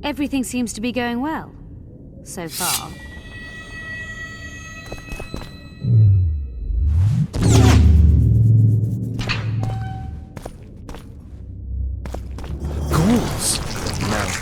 Everything seems to be going well, so far. Ghouls? No.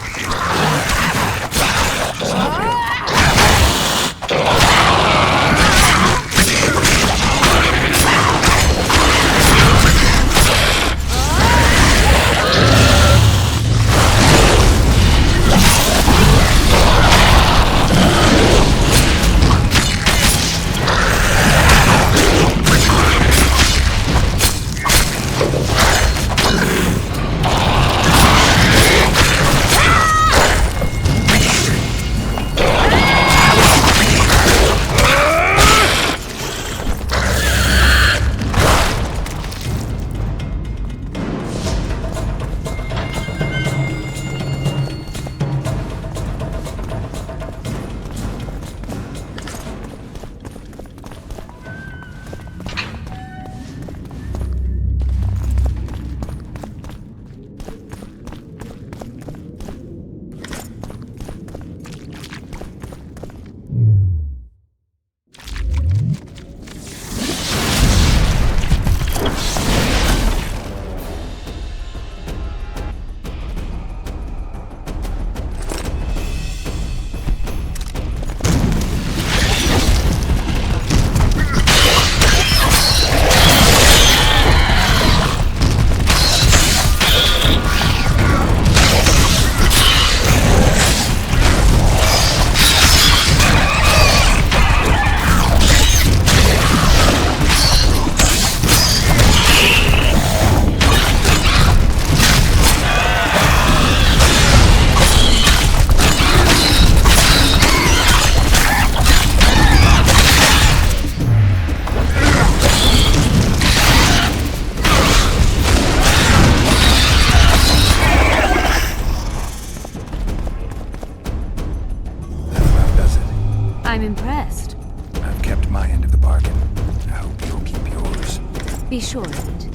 I'm impressed. I've kept my end of the bargain. I hope you'll keep yours. Be sure of it.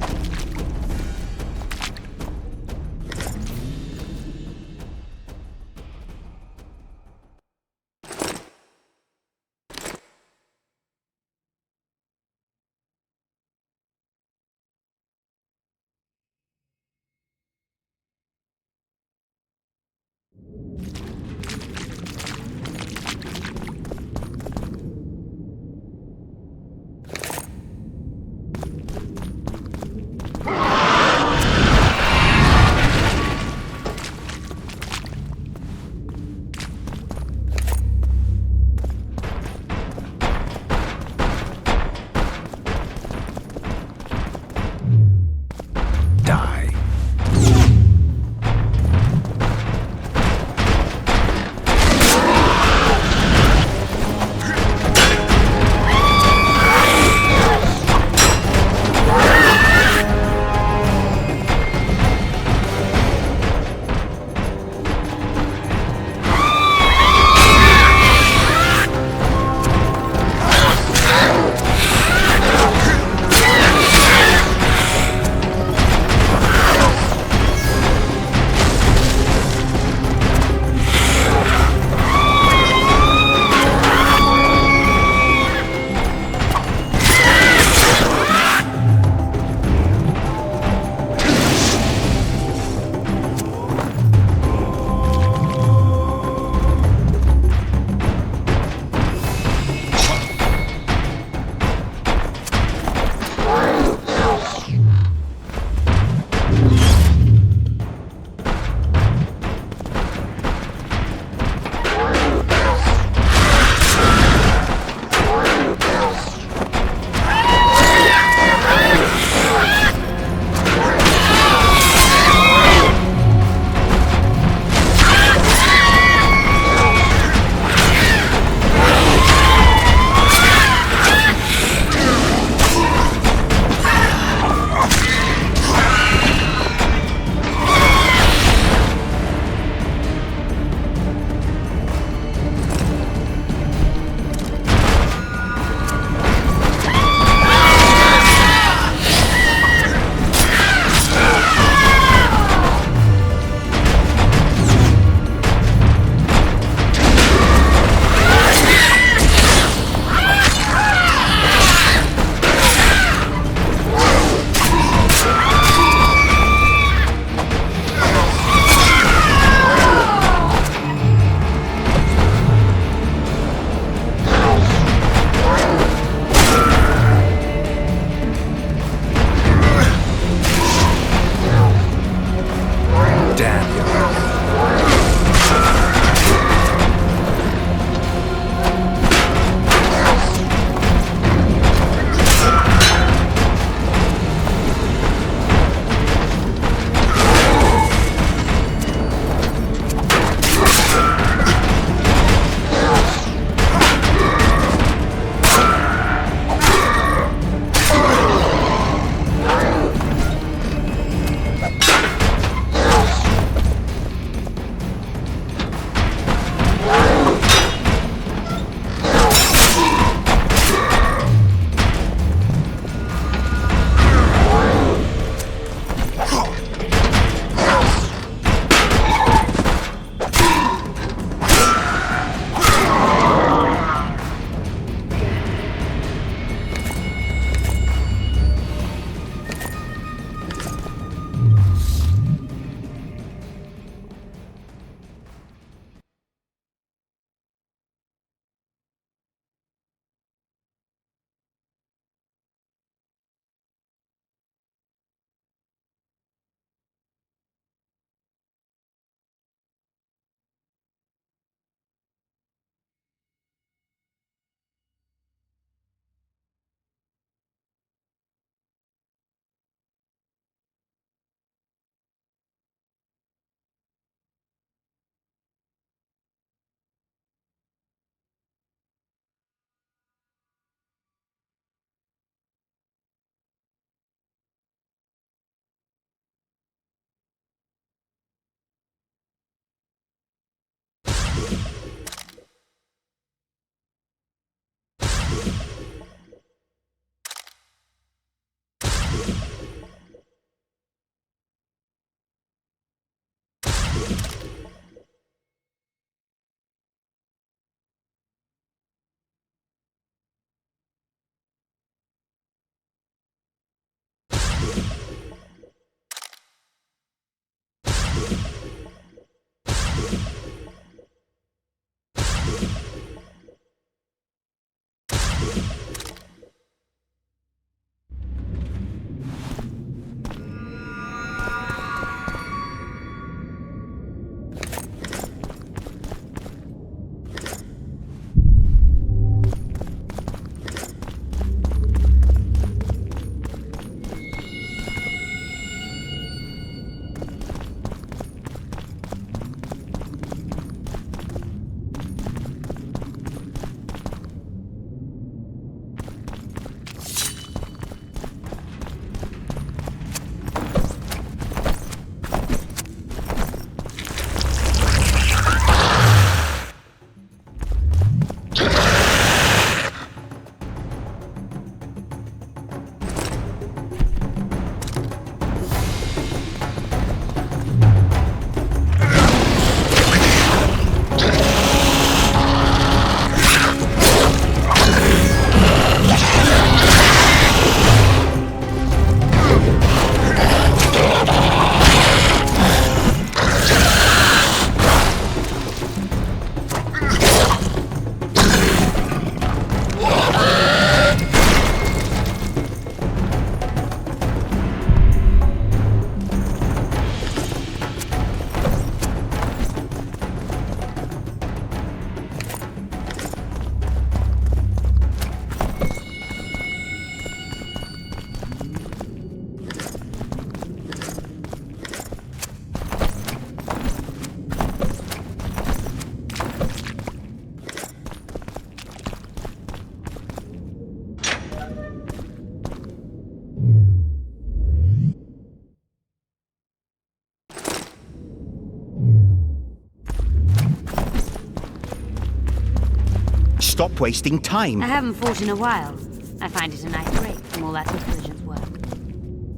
stop wasting time. I haven't fought in a while. I find it a nice break from all that intelligence work.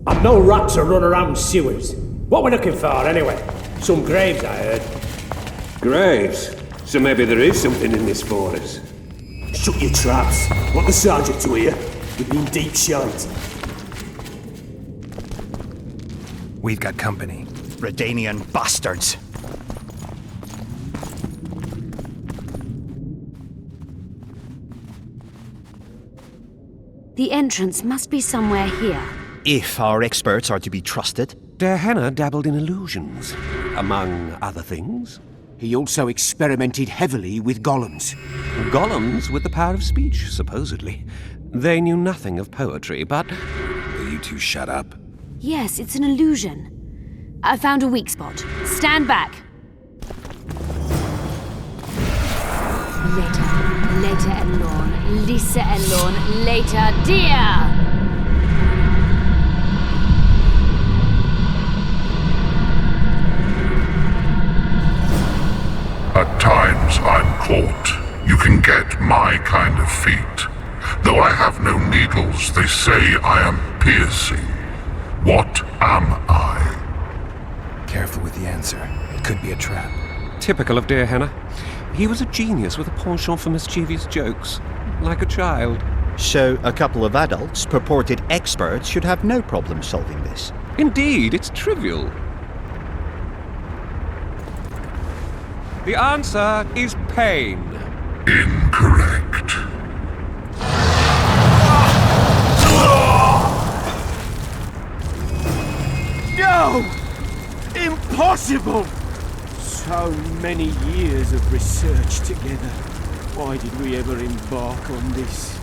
I've no right to run around sewers. What we're looking for, anyway? Some graves, I heard. Graves? So maybe there is something in this for us. Shut your traps. Want the sergeant to hear? We've been deep shite. We've got company. Redanian bastards. The entrance must be somewhere here. If our experts are to be trusted. Hannah dabbled in illusions, among other things. He also experimented heavily with golems. Golems with the power of speech, supposedly. They knew nothing of poetry, but... Will you two shut up? Yes, it's an illusion. I found a weak spot. Stand back. Later Elorn, Lisa Elorn, later dear! At times I'm caught. You can get my kind of feat. Though I have no needles, they say I am piercing. What am I? Careful with the answer. It could be a trap. Typical of dear Hannah. He was a genius with a penchant for mischievous jokes, like a child. So a couple of adults, purported experts, should have no problem solving this. Indeed, it's trivial. The answer is pain. Incorrect. No! Impossible! So many years of research together. Why did we ever embark on this?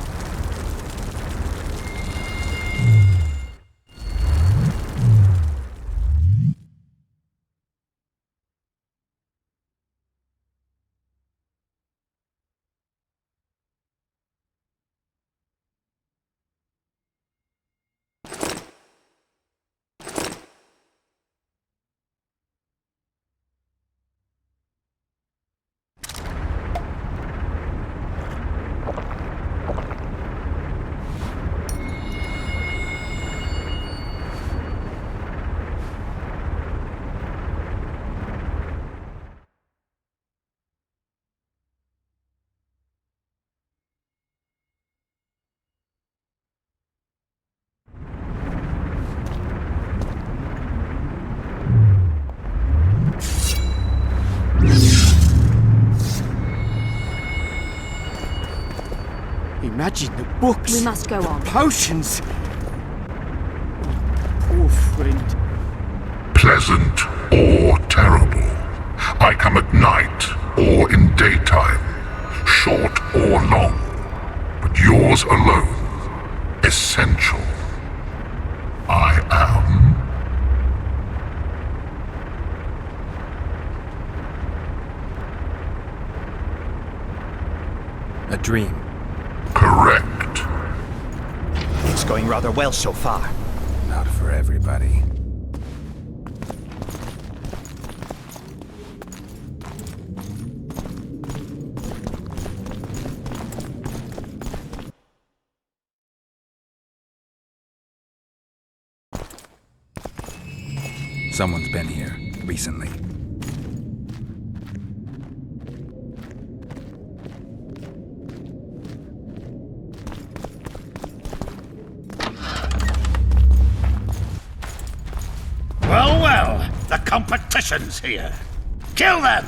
Imagine the books. We must go on. Potions. Poor friend. Pleasant or terrible. I come at night or in daytime, short or long, but yours alone, essential. I am. A dream. Correct. It's going rather well so far. Not for everybody. Someone's been here recently. Well, the competition's here. Kill them!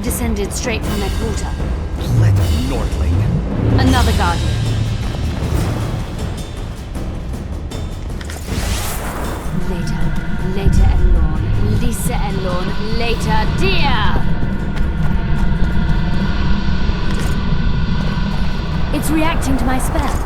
descended straight from their quarter. Bloody Nordling. Another guardian. Later Elorn, Lisa Elorn, later dear! It's reacting to my spell.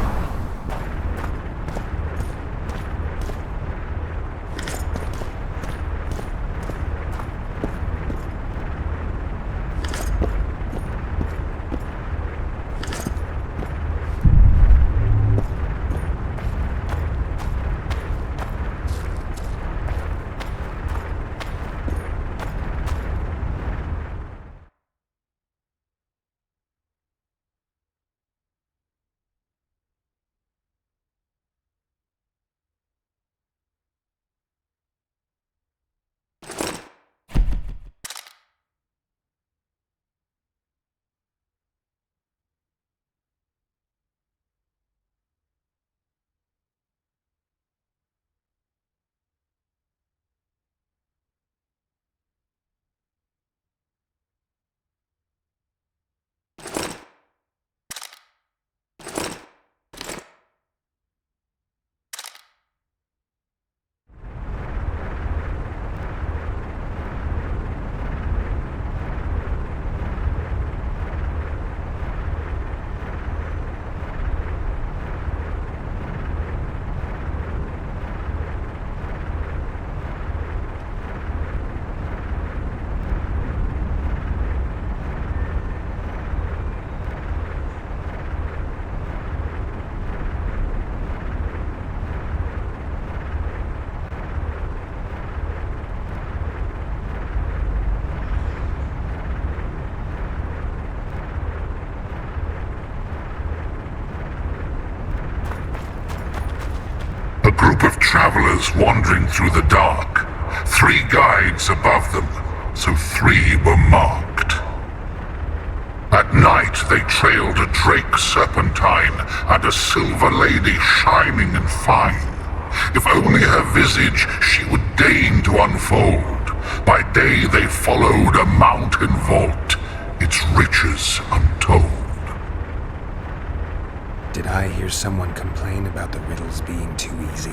A group of travelers wandering through the dark. 3 guides above them, so 3 were marked. At night they trailed a drake serpentine and a silver lady shining and fine. If only her visage she would deign to unfold. By day they followed a mountain vault, its riches untold. Did I hear someone complain about the riddles being too easy?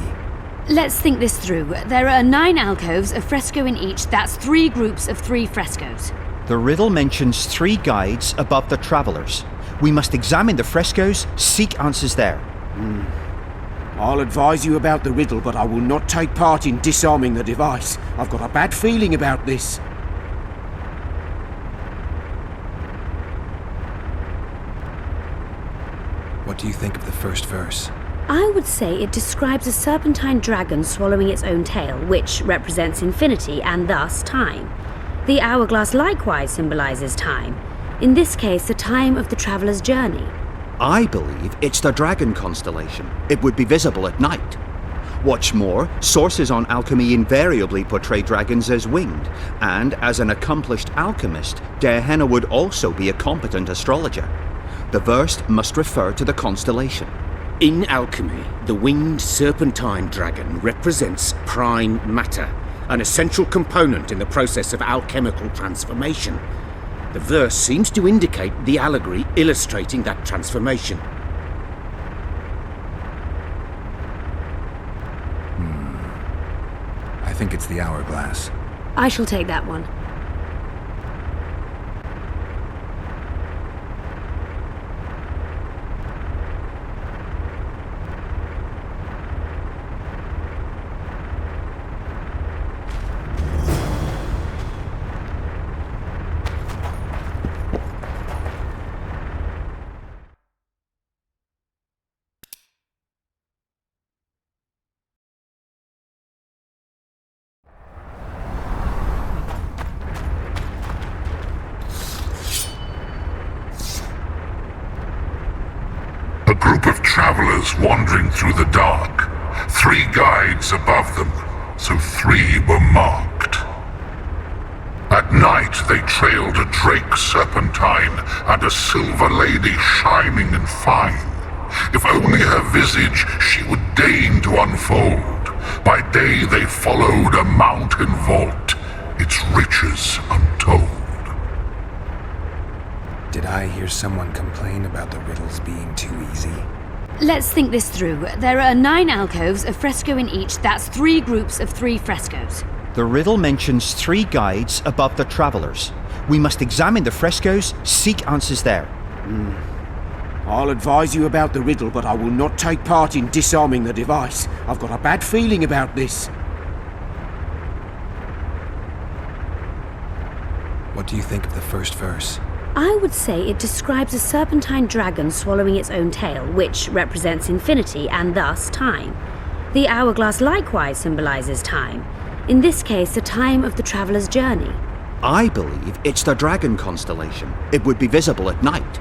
Let's think this through. There are 9 alcoves, a fresco in each. That's 3 groups of 3 frescoes. The riddle mentions 3 guides above the travelers. We must examine the frescoes, seek answers there. I'll advise you about the riddle, but I will not take part in disarming the device. I've got a bad feeling about this. What do you think of the first verse? I would say it describes a serpentine dragon swallowing its own tail, which represents infinity and thus time. The hourglass likewise symbolizes time. In this case, the time of the traveler's journey. I believe it's the dragon constellation. It would be visible at night. What's more, sources on alchemy invariably portray dragons as winged, and as an accomplished alchemist, Gehenna would also be a competent astrologer. The verse must refer to the constellation. In alchemy, the winged serpentine dragon represents prime matter, an essential component in the process of alchemical transformation. The verse seems to indicate the allegory illustrating that transformation. I think it's the hourglass. I shall take that one. A group of travelers wandering through the dark. 3 guides above them, so 3 were marked. At night they trailed a drake serpentine and a silver lady shining and fine. If only her visage she would deign to unfold. By day they followed a mountain vault, its riches untold. Did I hear someone complain about the riddles being too easy? Let's think this through. There are 9 alcoves, a fresco in each. That's 3 groups of 3 frescoes. The riddle mentions 3 guides above the travellers. We must examine the frescoes, seek answers there. I'll advise you about the riddle, but I will not take part in disarming the device. I've got a bad feeling about this. What do you think of the first verse? I would say it describes a serpentine dragon swallowing its own tail, which represents infinity and thus time. The hourglass likewise symbolizes time. In this case, the time of the traveller's journey. I believe it's the dragon constellation. It would be visible at night.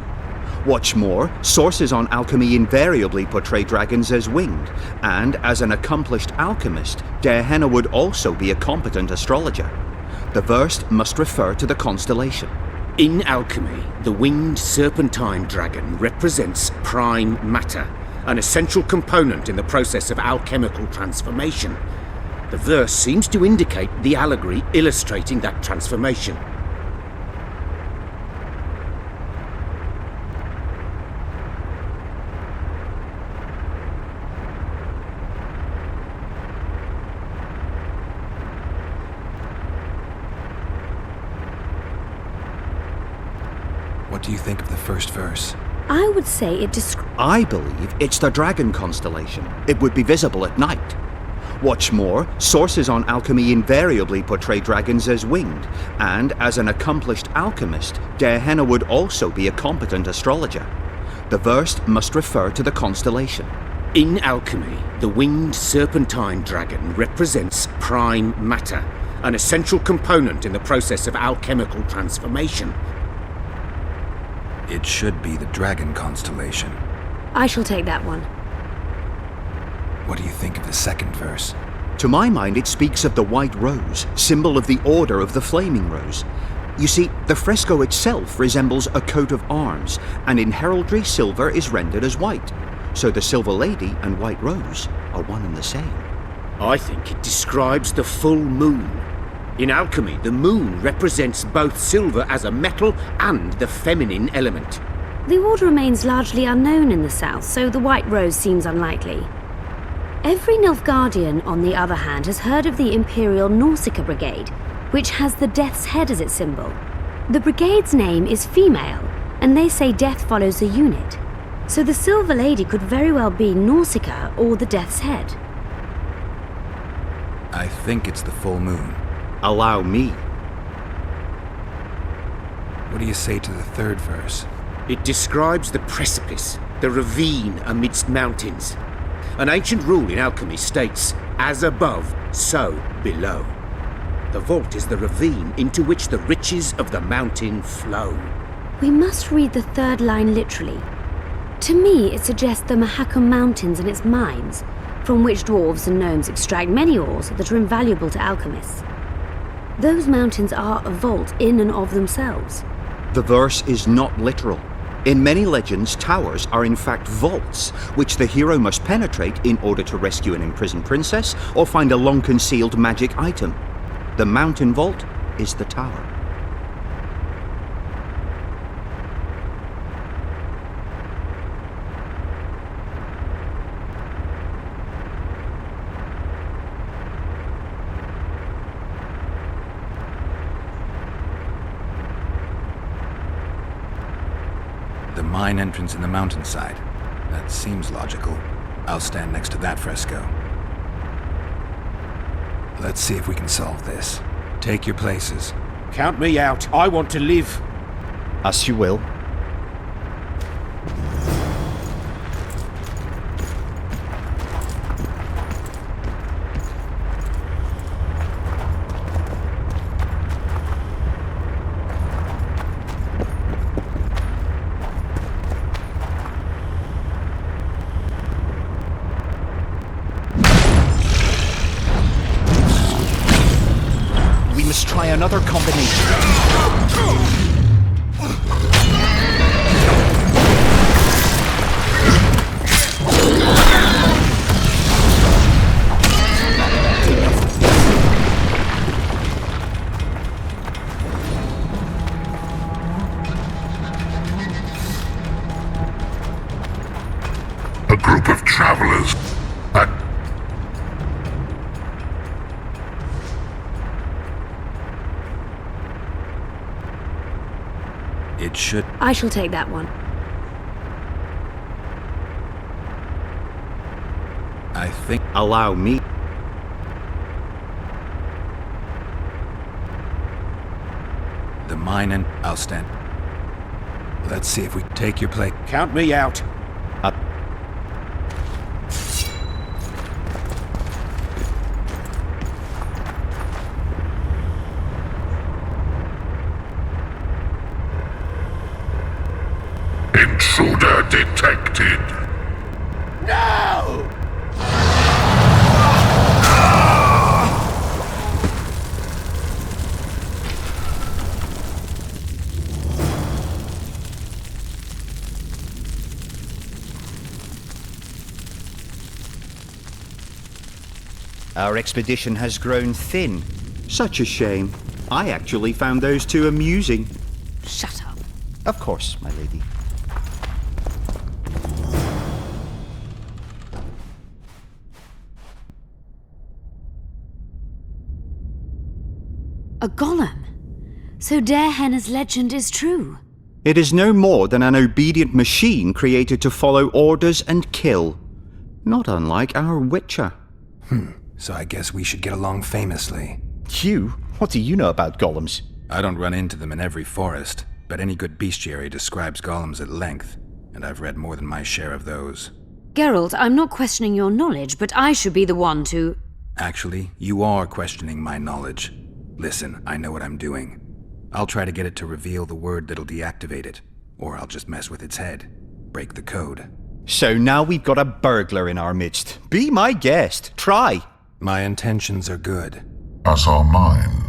What's more, sources on alchemy invariably portray dragons as winged, and as an accomplished alchemist, Gehenna would also be a competent astrologer. The verse must refer to the constellation. In alchemy, the winged serpentine dragon represents prime matter, an essential component in the process of alchemical transformation. The verse seems to indicate the allegory illustrating that transformation. What do you think of the first verse? I would say it describes... I believe it's the dragon constellation. It would be visible at night. What's more, sources on alchemy invariably portray dragons as winged, and as an accomplished alchemist, Gehenna would also be a competent astrologer. The verse must refer to the constellation. In alchemy, the winged serpentine dragon represents prime matter, an essential component in the process of alchemical transformation. It should be the dragon constellation. I shall take that one. What do you think of the second verse? To my mind, it speaks of the white rose, symbol of the Order of the Flaming Rose. You see, the fresco itself resembles a coat of arms, and in heraldry silver is rendered as white. So the Silver Lady and White Rose are one and the same. I think it describes the full moon. In alchemy, the moon represents both silver as a metal and the feminine element. The order remains largely unknown in the south, so the White Rose seems unlikely. Every Nilfgaardian, on the other hand, has heard of the Imperial Nausicaa Brigade, which has the Death's Head as its symbol. The brigade's name is female, and they say death follows the unit. So the Silver Lady could very well be Nausicaa or the Death's Head. I think it's the full moon. Allow me. What do you say to the third verse? It describes the precipice, the ravine amidst mountains. An ancient rule in alchemy states, as above, so below. The vault is the ravine into which the riches of the mountain flow. We must read the third line literally. To me, it suggests the Mahakam Mountains and its mines, from which dwarves and gnomes extract many ores that are invaluable to alchemists. Those mountains are a vault in and of themselves. The verse is not literal. In many legends, towers are in fact vaults, which the hero must penetrate in order to rescue an imprisoned princess or find a long-concealed magic item. The mountain vault is the tower. The mine entrance in the mountainside. That seems logical. I'll stand next to that fresco. Let's see if we can solve this. Take your places. Count me out. I want to live. As you will. Try another combination. A group of travelers. It should... I shall take that one. I think... Allow me. The mine and... I'll stand. Let's see if we take your plate. Count me out. Intruder detected. No! Our expedition has grown thin. Such a shame. I actually found those two amusing. Shut up. Of course, my lady. A golem. So Henna's legend is true. It is no more than an obedient machine created to follow orders and kill. Not unlike our Witcher. So I guess we should get along famously. Hugh, what do you know about golems? I don't run into them in every forest, but any good bestiary describes golems at length, and I've read more than my share of those. Geralt, I'm not questioning your knowledge, but I should be the one to... Actually, you are questioning my knowledge. Listen, I know what I'm doing. I'll try to get it to reveal the word that'll deactivate it, or I'll just mess with its head. Break the code. So now we've got a burglar in our midst. Be my guest. Try. My intentions are good. As are mine.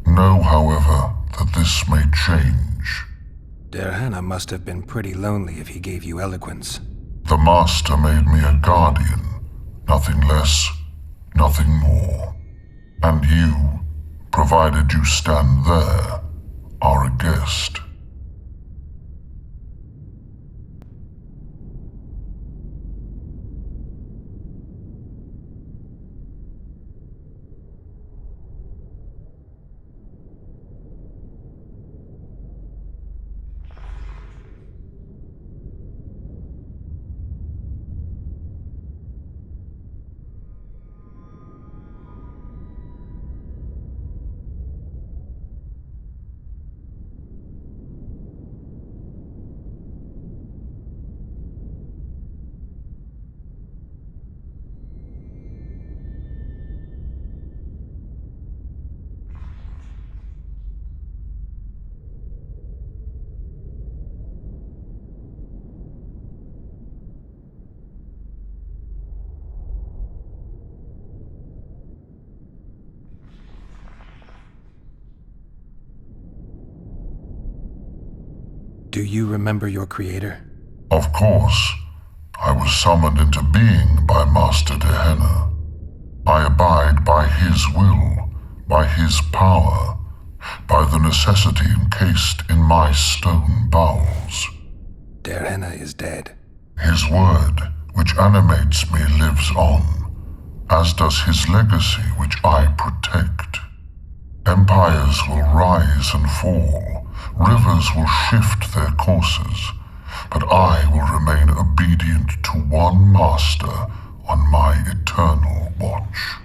Know, however, that this may change. Henna must have been pretty lonely if he gave you eloquence. The Master made me a guardian. Nothing less, nothing more. And you, provided you stand there, are a guest. Do you remember your creator? Of course. I was summoned into being by Master Henna. I abide by his will, by his power, by the necessity encased in my stone bowels. Henna is dead. His word, which animates me, lives on, as does his legacy, which I protect. Empires will rise and fall, rivers will shift their courses, but I will remain obedient to one master on my eternal watch.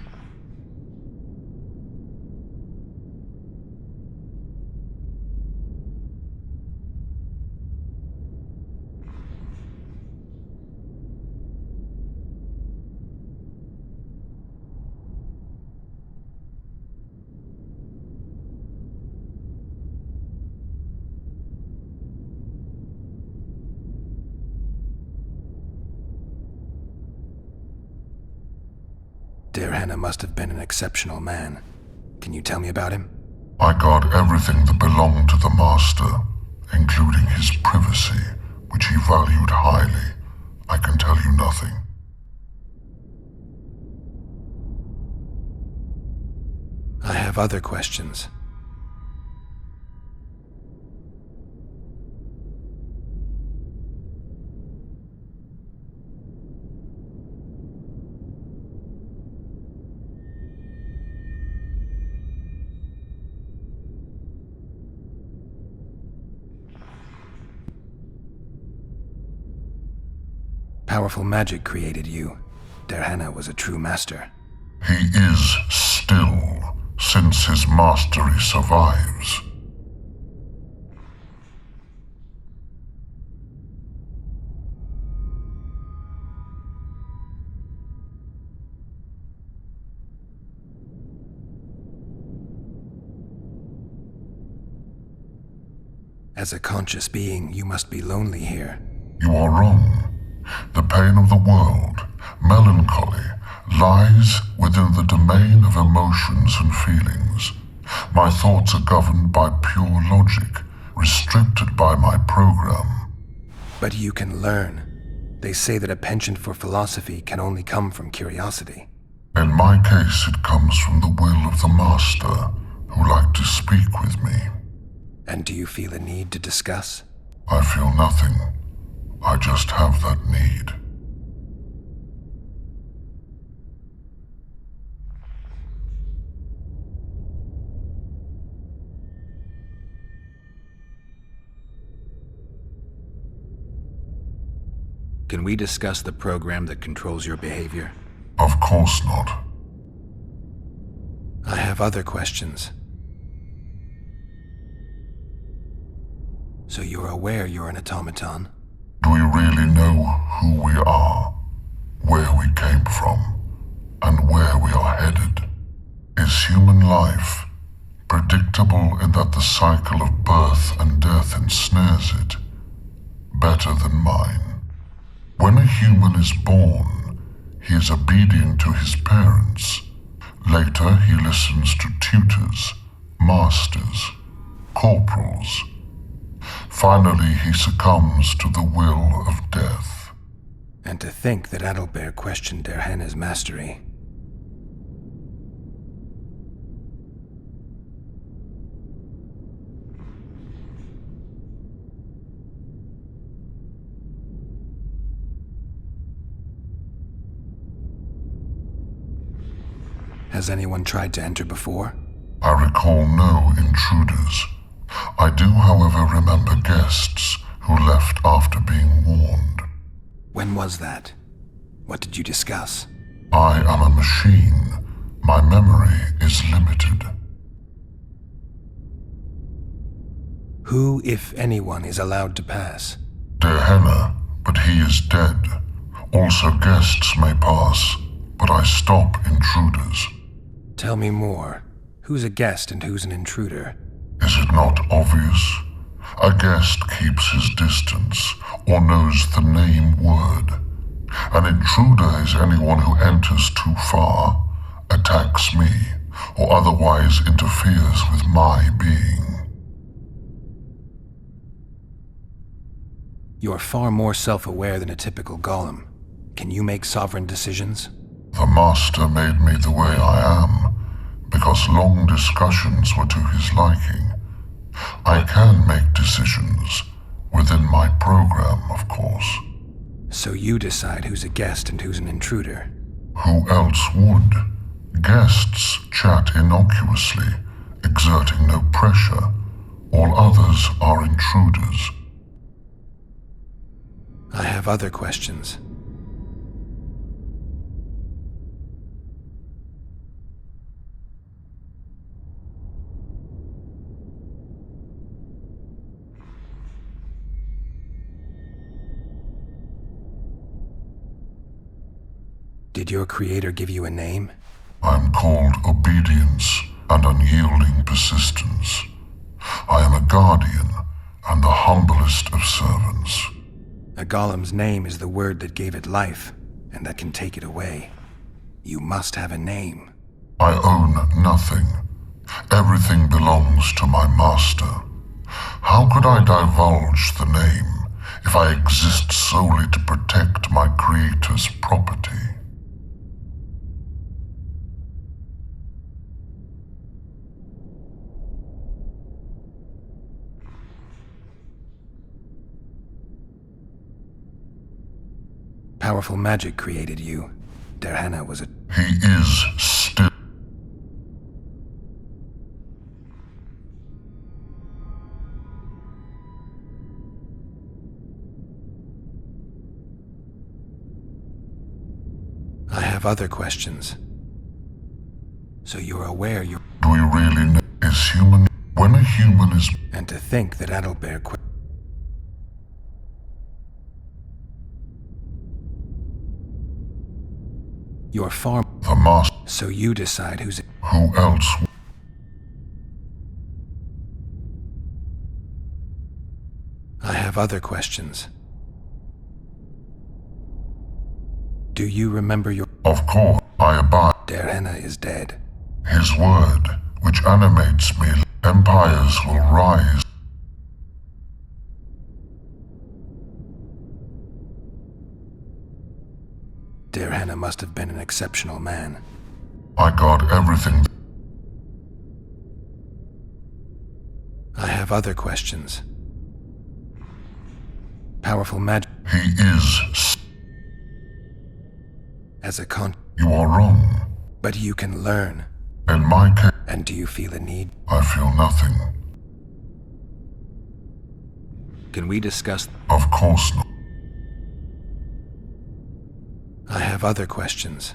Henna must have been an exceptional man. Can you tell me about him? I guard everything that belonged to the Master, including his privacy, which he valued highly. I can tell you nothing. I have other questions. Powerful magic created you. Derhana was a true master. He is still, since his mastery survives. As a conscious being, you must be lonely here. You are wrong. The pain of the world, melancholy, lies within the domain of emotions and feelings. My thoughts are governed by pure logic, restricted by my program. But you can learn. They say that a penchant for philosophy can only come from curiosity. In my case, it comes from the will of the Master, who liked to speak with me. And do you feel a need to discuss? I feel nothing. I just have that need. Can we discuss the program that controls your behavior? Of course not. I have other questions. So you're aware you're an automaton? Do we really know who we are, where we came from, and where we are headed? Is human life predictable in that the cycle of birth and death ensnares it, better than mine? When a human is born, he is obedient to his parents. Later, he listens to tutors, masters, corporals. Finally, he succumbs to the will of death. And to think that Adalbert questioned Derhana's mastery. Has anyone tried to enter before? I recall no intruders. I do, however, remember guests who left after being warned. When was that? What did you discuss? I am a machine. My memory is limited. Who, if anyone, is allowed to pass? Derhana, but he is dead. Also guests may pass, but I stop intruders. Tell me more. Who's a guest and who's an intruder? Is it not obvious? A guest keeps his distance, or knows the name word. An intruder is anyone who enters too far, attacks me, or otherwise interferes with my being. You're far more self-aware than a typical golem. Can you make sovereign decisions? The Master made me the way I am, because long discussions were to his liking. I can make decisions, within my program, of course. So you decide who's a guest and who's an intruder? Who else would? Guests chat innocuously, exerting no pressure. All others are intruders. I have other questions. Did your creator give you a name? I'm called obedience and unyielding persistence. I am a guardian and the humblest of servants. A golem's name is the word that gave it life, and that can take it away. You must have a name. I own nothing. Everything belongs to my master. How could I divulge the name if I exist solely to protect my creator's property? Powerful magic created you. Derhana was a... He is still... have other questions. So you're aware you're... Do we really know is human when a human is... And to think that Adalbert You're far... The master... So you decide who's... Who else... I have other questions. Do you remember your... Of course, I abide. Derhenna is dead. His word, which animates me, empires will rise. Derhenna must have been an exceptional man. I got everything. I have other questions. Powerful magic. He is... As a con... You are wrong. But you can learn. In my case... And do you feel a need? I feel nothing. Can we discuss... Of course not. I have other questions.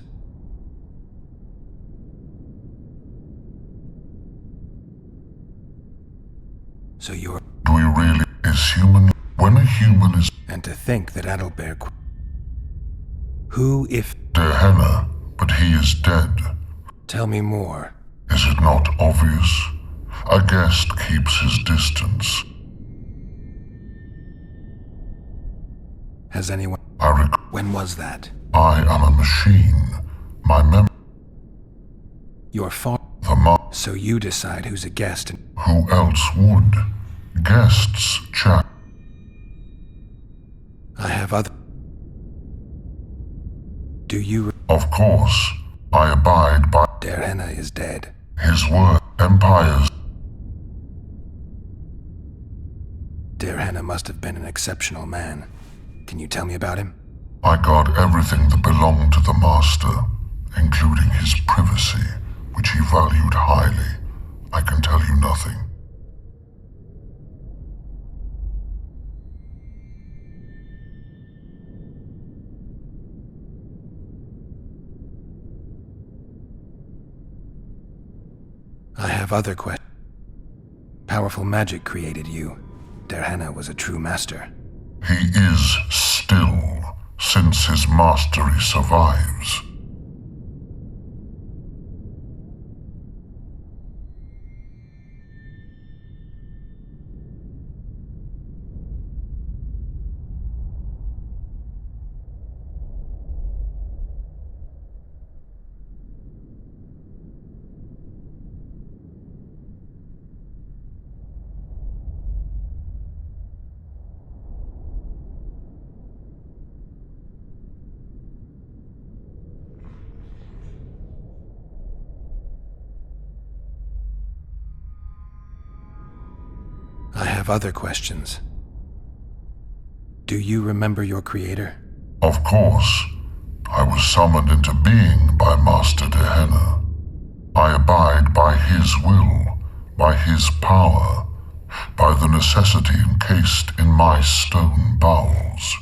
So you're... Do we really... Is human... When a human is... And to think that Adalbert... Who if... Derhenna, but he is dead. Tell me more. Is it not obvious? A guest keeps his distance. Has anyone... When was that? I am a machine. My You're far... So you decide who's a guest and... Who else would? Guests chat. I have other... Do you... Of course. I abide by... Derhenna is dead. His word. Empires. Derhenna must have been an exceptional man. Can you tell me about him? I got everything that belonged to the master, including his privacy, which he valued highly. I can tell you nothing. I have other questions. Powerful magic created you. Derhenna was a true master. He is still, since his mastery survives. I have other questions. Do you remember your creator? Of course. I was summoned into being by Master Derhenna. I abide by his will, by his power, by the necessity encased in my stone bowels.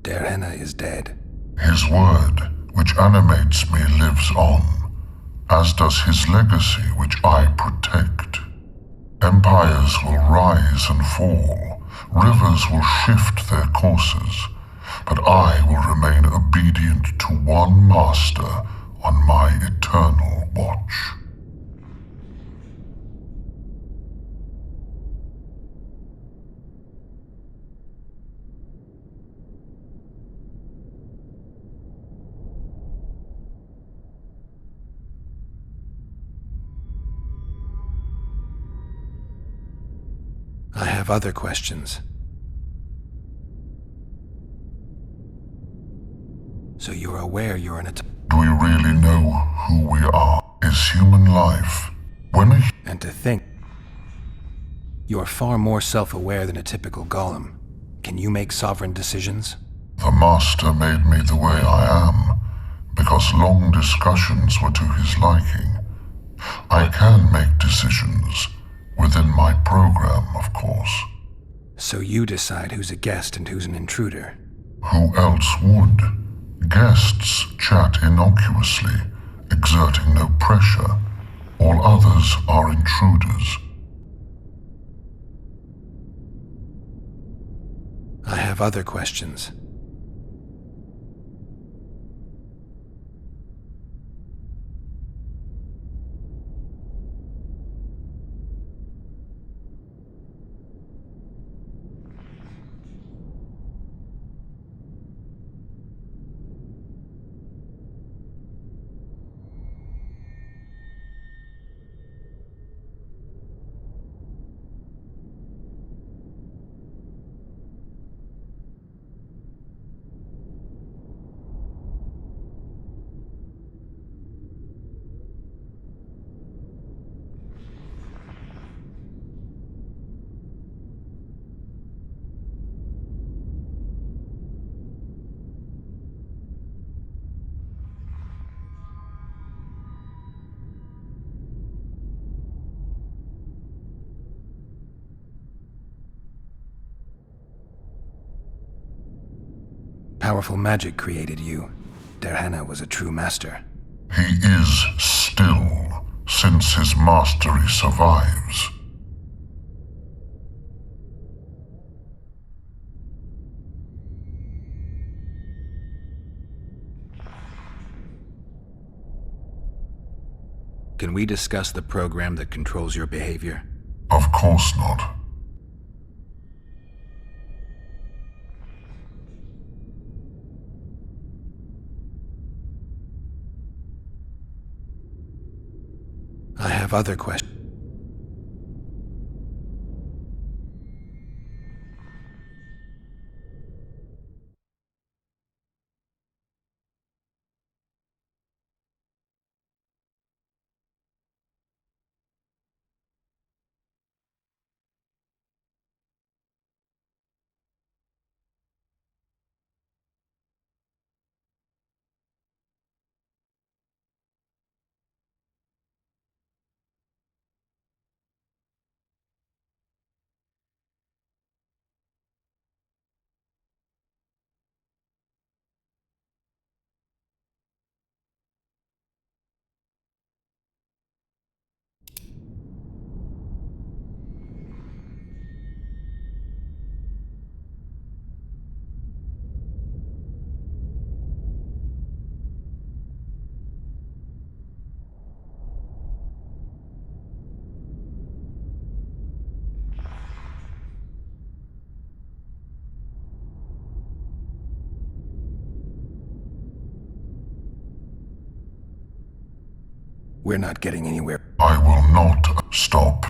Derhenna is dead. His word, which animates me, lives on, as does his legacy, which I protect. Empires will rise and fall, rivers will shift their courses, but I will remain obedient to one master on my eternal watch. I have other questions. So you're aware you're in a... Do we really know who we are? Is human life? And to think... You're far more self-aware than a typical golem. Can you make sovereign decisions? The master made me the way I am, because long discussions were to his liking. I can make decisions, within my program, of course. So you decide who's a guest and who's an intruder. Who else would? Guests chat innocuously, exerting no pressure. All others are intruders. I have other questions. Powerful magic created you. Derhana was a true master. He is still, since his mastery survives. Can we discuss the program that controls your behavior? Of course not. I have other questions. We're not getting anywhere. I will not stop.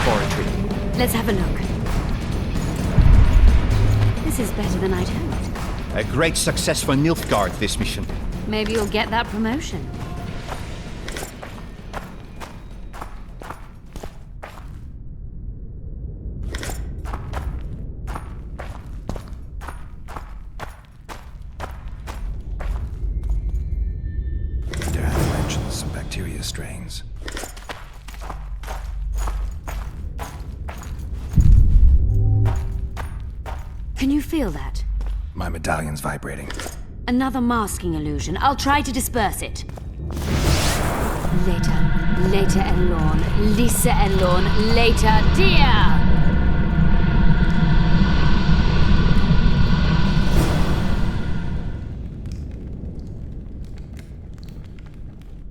laboratory. Let's have a look. This is better than I'd hoped. A great success for Nilfgaard, this mission. Maybe you'll get that promotion. Wonder how to mention some bacteria strains. Can you feel that? My medallion's vibrating. Another masking illusion. I'll try to disperse it. Later Elorn. Lisa Elorn. Later, dear!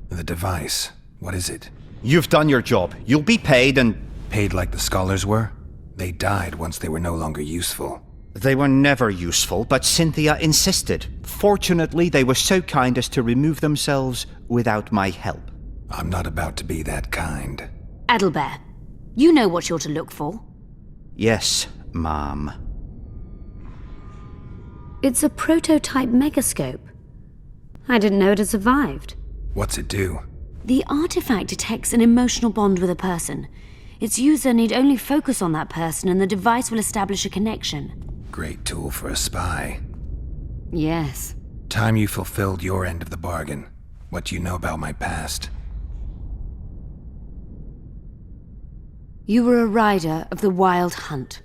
The device. What is it? You've done your job. You'll be paid and... Paid like the scholars were? They died once they were no longer useful. They were never useful, but Cynthia insisted. Fortunately, they were so kind as to remove themselves without my help. I'm not about to be that kind. Adelbert, you know what you're to look for. Yes, Ma'am. It's a prototype megascope. I didn't know it had survived. What's it do? The artifact detects an emotional bond with a person. Its user need only focus on that person and the device will establish a connection. Great tool for a spy. Yes. Time you fulfilled your end of the bargain. What do you know about my past? You were a rider of the Wild Hunt.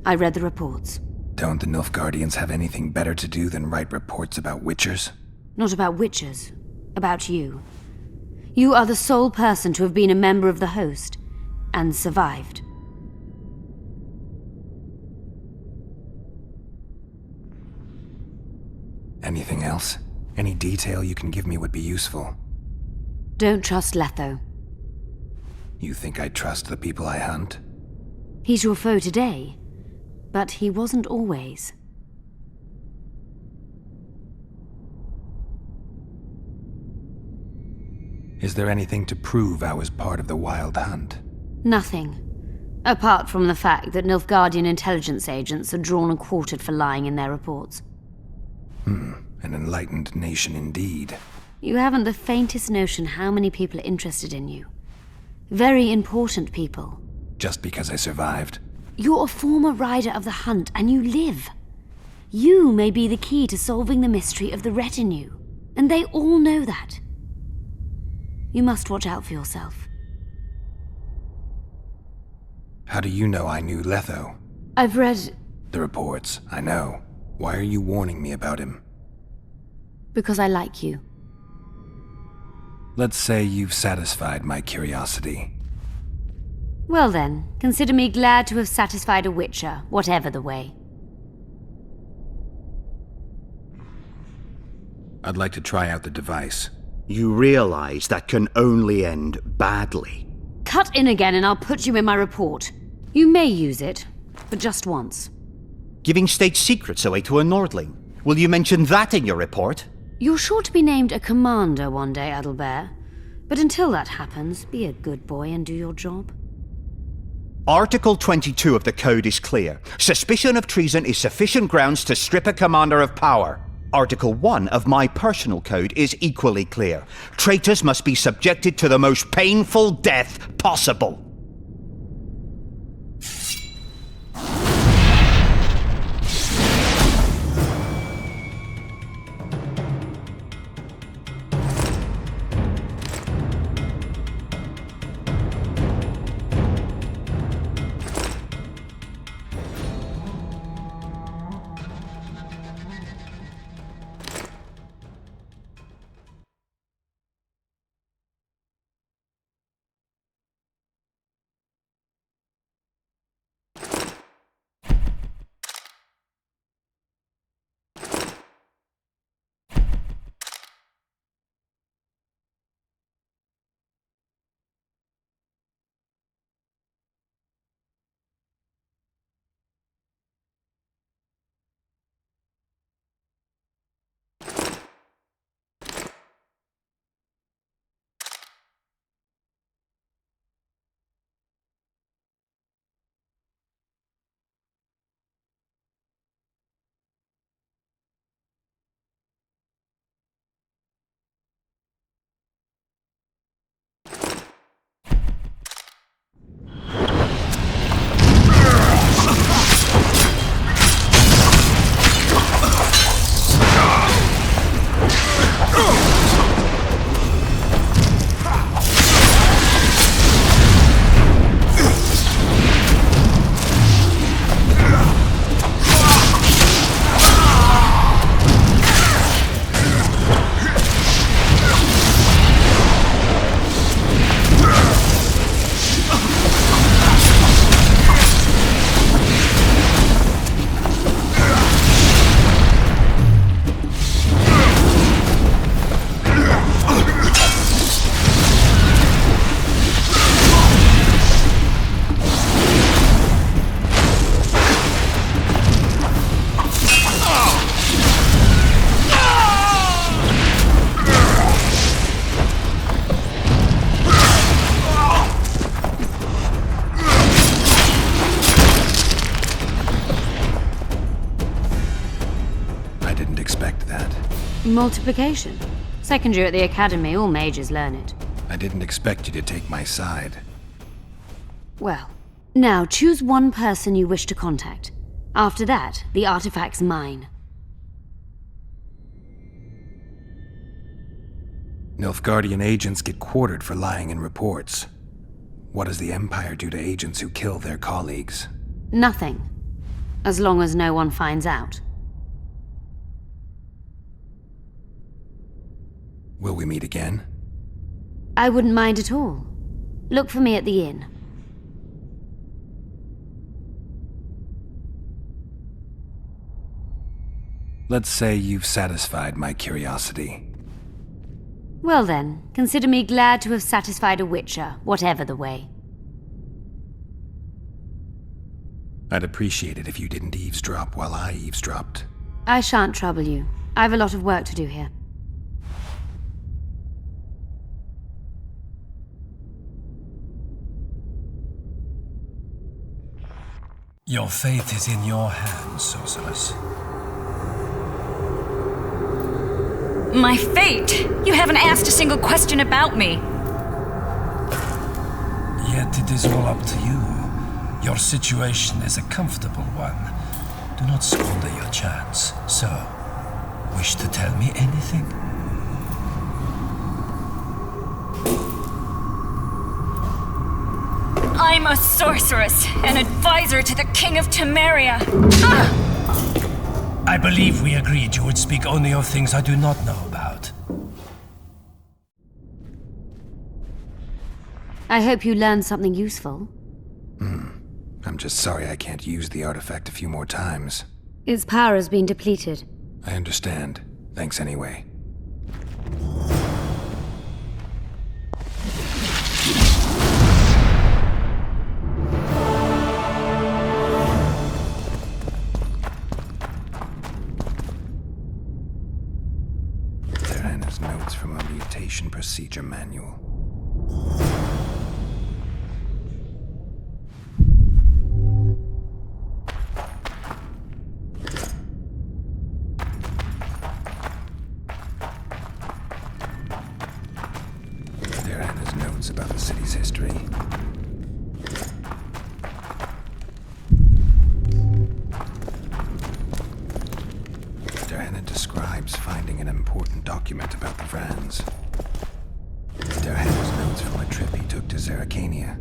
I read the reports. Don't the Nilfgaardians have anything better to do than write reports about witchers? Not about witchers. About you. You are the sole person to have been a member of the host, and survived. Anything else? Any detail you can give me would be useful. Don't trust Letho. You think I trust the people I hunt? He's your foe today, but he wasn't always. Is there anything to prove I was part of the Wild Hunt? Nothing. Apart from the fact that Nilfgaardian intelligence agents are drawn and quartered for lying in their reports. An enlightened nation indeed. You haven't the faintest notion how many people are interested in you. Very important people. Just because I survived? You're a former rider of the hunt, and you live. You may be the key to solving the mystery of the retinue, and they all know that. You must watch out for yourself. How do you know I knew Letho? I've read... The reports, I know. Why are you warning me about him? Because I like you. Let's say you've satisfied my curiosity. Well then, consider me glad to have satisfied a witcher, whatever the way. I'd like to try out the device. You realize that can only end badly. Cut in again and I'll put you in my report. You may use it, but just once. Giving state secrets away to a Nordling. Will you mention that in your report? You're sure to be named a commander one day, Adelbert. But until that happens, be a good boy and do your job. Article 22 of the Code is clear. Suspicion of treason is sufficient grounds to strip a commander of power. Article 1 of my personal code is equally clear. Traitors must be subjected to the most painful death possible. Multiplication. Second year at the academy, all mages learn it. I didn't expect you to take my side. Well, now choose one person you wish to contact. After that, the artifact's mine. Nilfgaardian agents get quartered for lying in reports. What does the Empire do to agents who kill their colleagues? Nothing. As long as no one finds out. Will we meet again? I wouldn't mind at all. Look for me at the inn. Let's say you've satisfied my curiosity. Well then, consider me glad to have satisfied a witcher, whatever the way. I'd appreciate it if you didn't eavesdrop while I eavesdropped. I shan't trouble you. I've a lot of work to do here. Your fate is in your hands, sorceress. My fate? You haven't asked a single question about me. Yet it is all up to you. Your situation is a comfortable one. Do not squander your chance. So, wish to tell me anything? I'm a sorceress, an advisor to the King of Temeria. I believe we agreed you would speak only of things I do not know about. I hope you learned something useful. I'm just sorry I can't use the artifact a few more times. Its power has been depleted. I understand. Thanks anyway. Notes from a mutation procedure manual. There are Anna's notes about the city's history. Describes finding an important document about the Vrans. Derhan's notes from a trip he took to Zerrikania.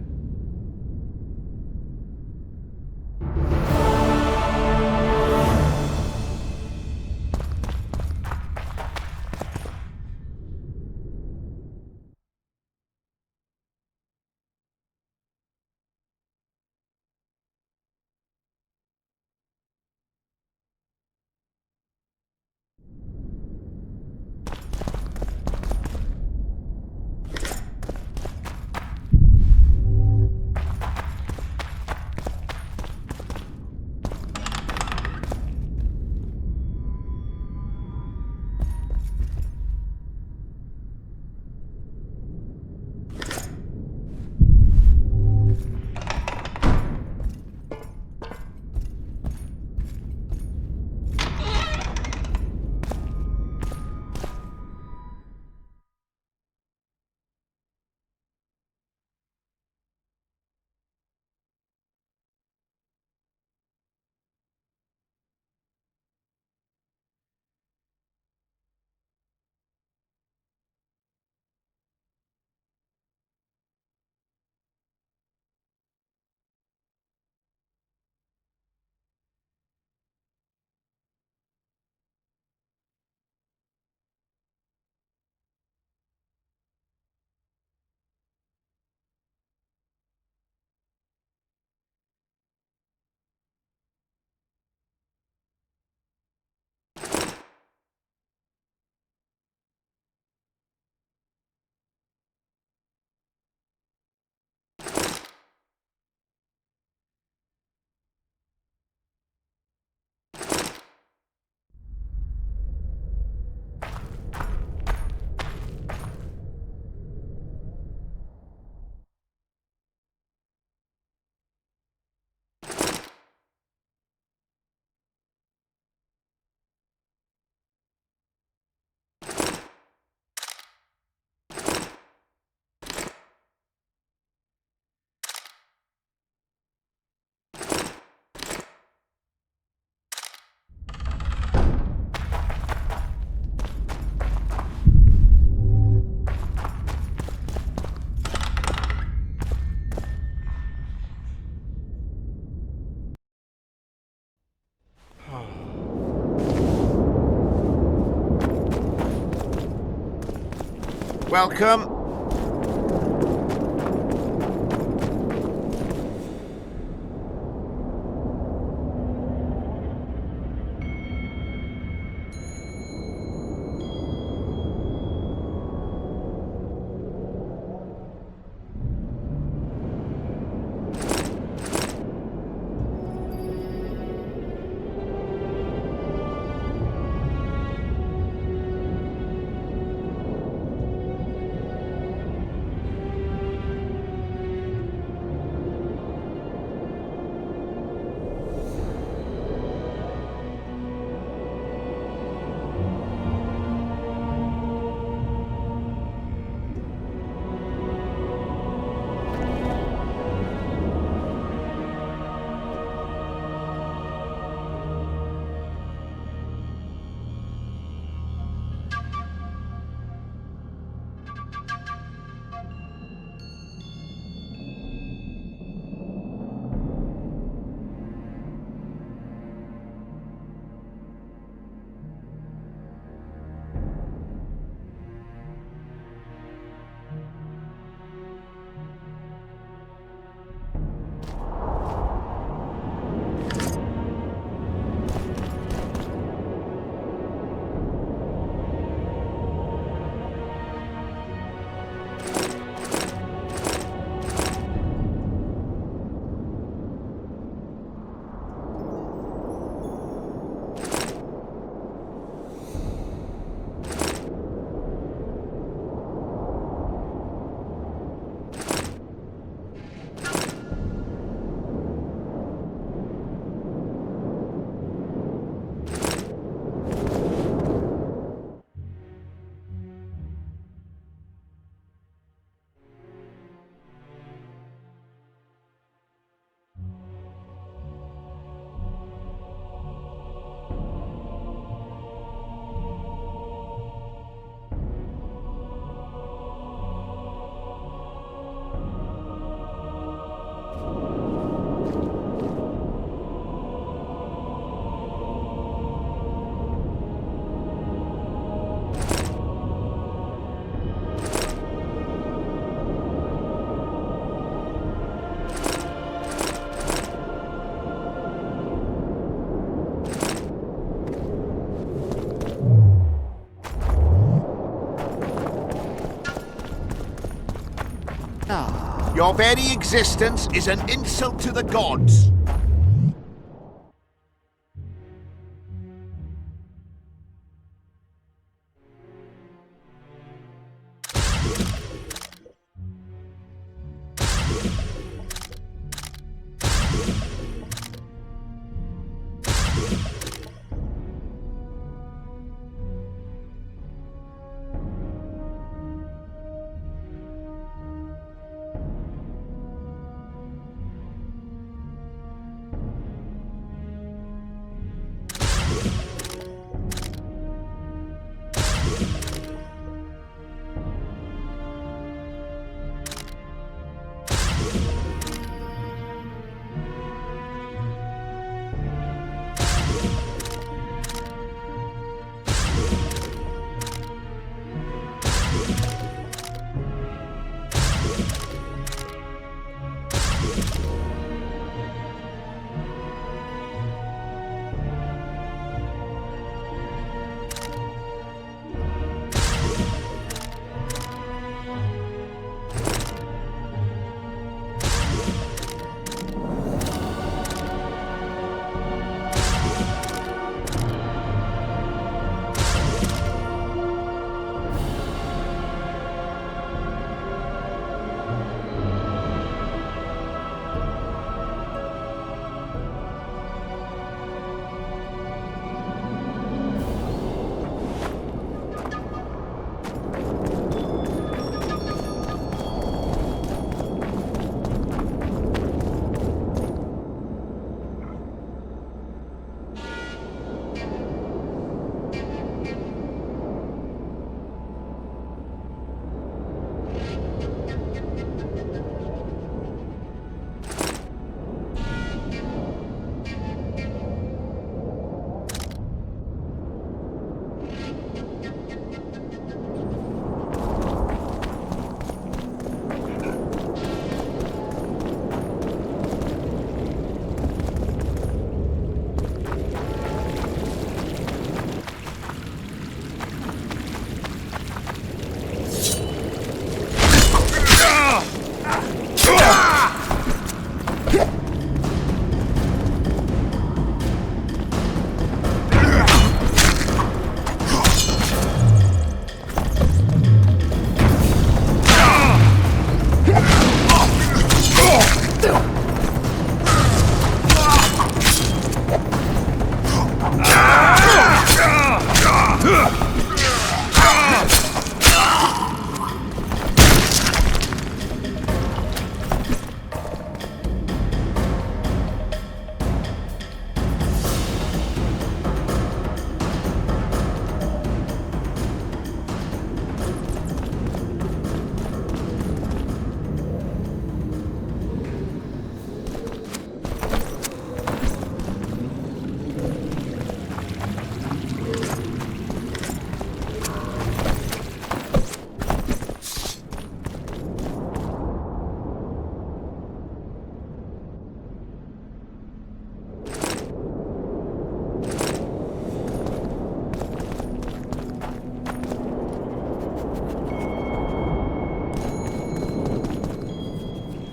welcome. Your very existence is an insult to the gods.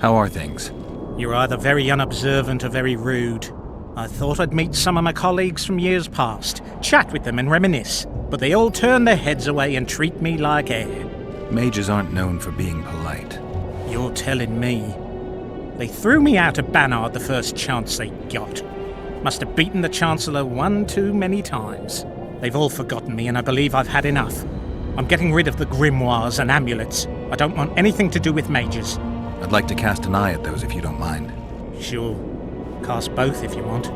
How are things? You're either very unobservant or very rude. I thought I'd meet some of my colleagues from years past, chat with them and reminisce, but they all turn their heads away and treat me like air. Mages aren't known for being polite. You're telling me. They threw me out of Bannard the first chance they got. Must have beaten the Chancellor one too many times. They've all forgotten me and I believe I've had enough. I'm getting rid of the grimoires and amulets. I don't want anything to do with mages. I'd like to cast an eye at those if you don't mind. Sure. Cast both if you want.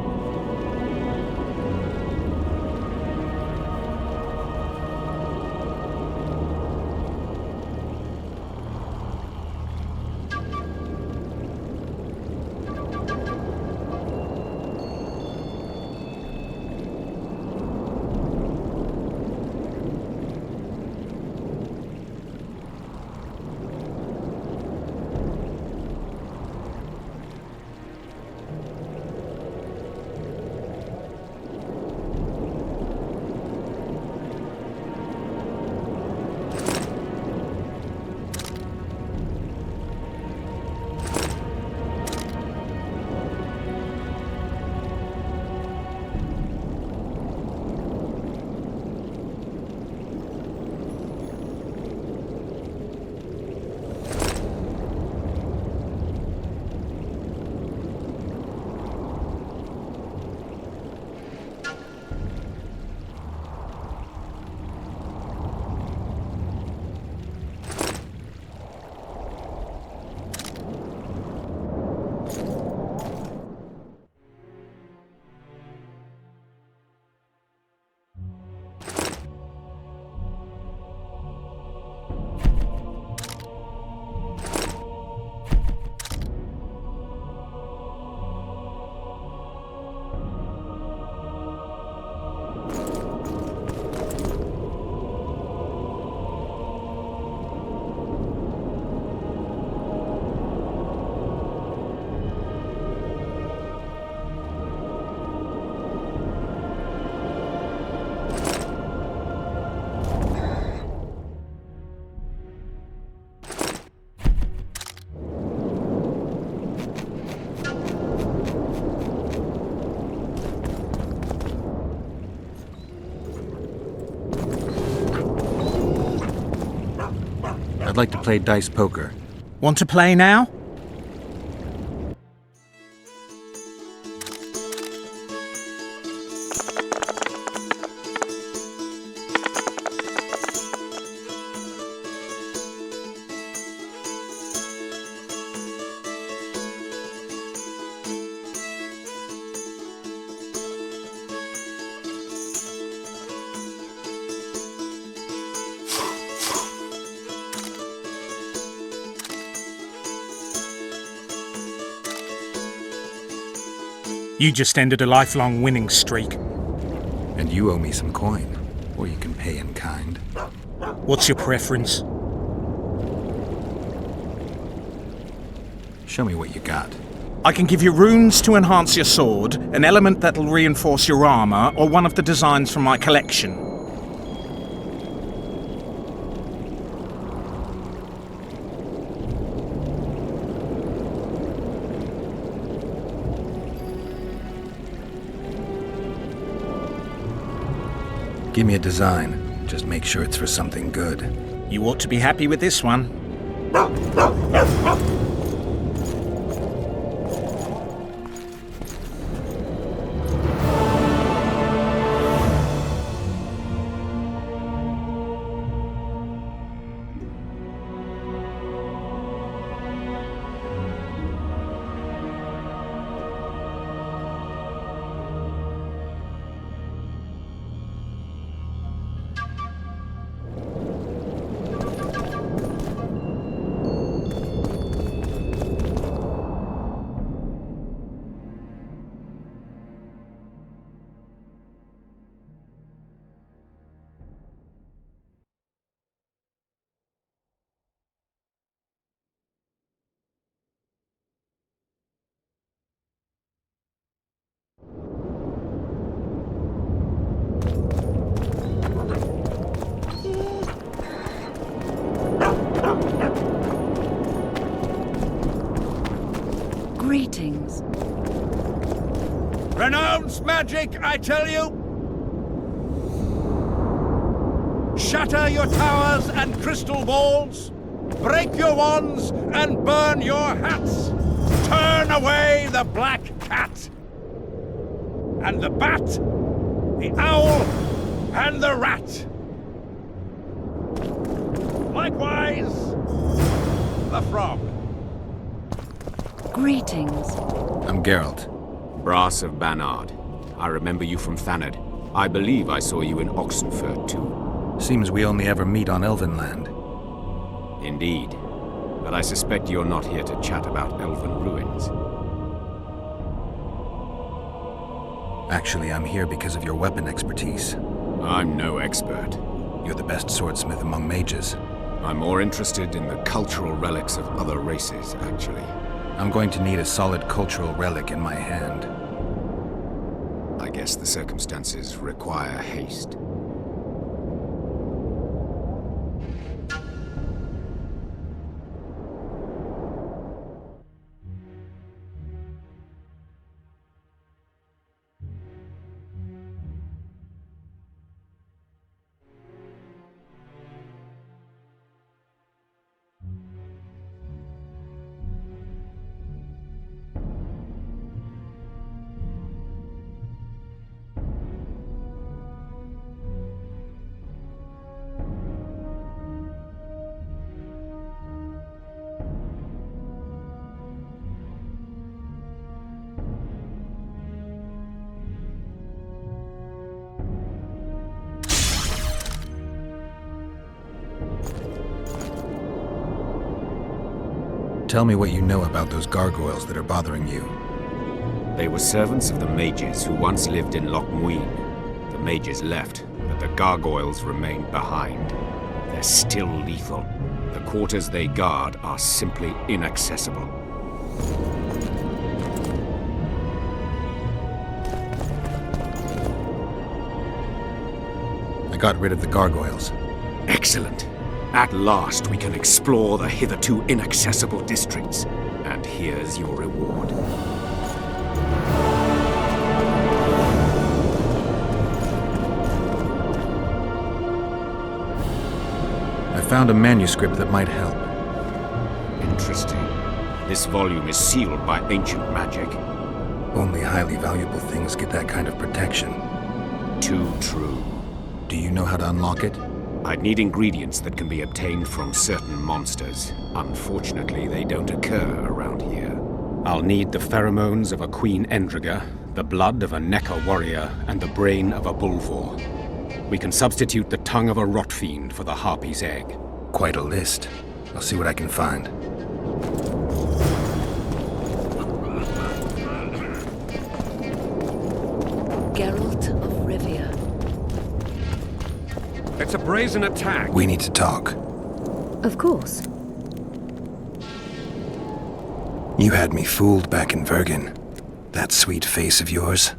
I'd like to play dice poker. Want to play now? You just ended a lifelong winning streak. And you owe me some coin, or you can pay in kind. What's your preference? Show me what you got. I can give you runes to enhance your sword, an element that'll reinforce your armor, or one of the designs from my collection. Give me a design. Just make sure it's for something good. You ought to be happy with this one. Renounce magic, I tell you! Shatter your towers and crystal balls! Break your wands and burn your hats! Turn away the black cat! And the bat, the owl, and the rat! Likewise, the frog. Greetings. I'm Geralt. Brass of Banard. I remember you from Thanad. I believe I saw you in Oxenfurt, too. Seems we only ever meet on Elvenland. Indeed. But I suspect you're not here to chat about Elven ruins. Actually, I'm here because of your weapon expertise. I'm no expert. You're the best swordsmith among mages. I'm more interested in the cultural relics of other races, actually. I'm going to need a solid cultural relic in my hand. I guess the circumstances require haste. Tell me what you know about those gargoyles that are bothering you. They were servants of the mages who once lived in Loch Muin. The mages left, but the gargoyles remained behind. They're still lethal. The quarters they guard are simply inaccessible. I got rid of the gargoyles. Excellent. At last we can explore the hitherto inaccessible districts. And here's your reward. I found a manuscript that might help. Interesting. This volume is sealed by ancient magic. Only highly valuable things get that kind of protection. Too true. Do you know how to unlock it? I'd need ingredients that can be obtained from certain monsters. Unfortunately, they don't occur around here. I'll need the pheromones of a Queen Endriga, the blood of a Necker warrior, and the brain of a Bulvor. We can substitute the tongue of a rot fiend for the harpy's egg. Quite a list. I'll see what I can find. Geralt of Rivia. It's a brazen attack. We need to talk. Of course. You had me fooled back in Vergen. That sweet face of yours.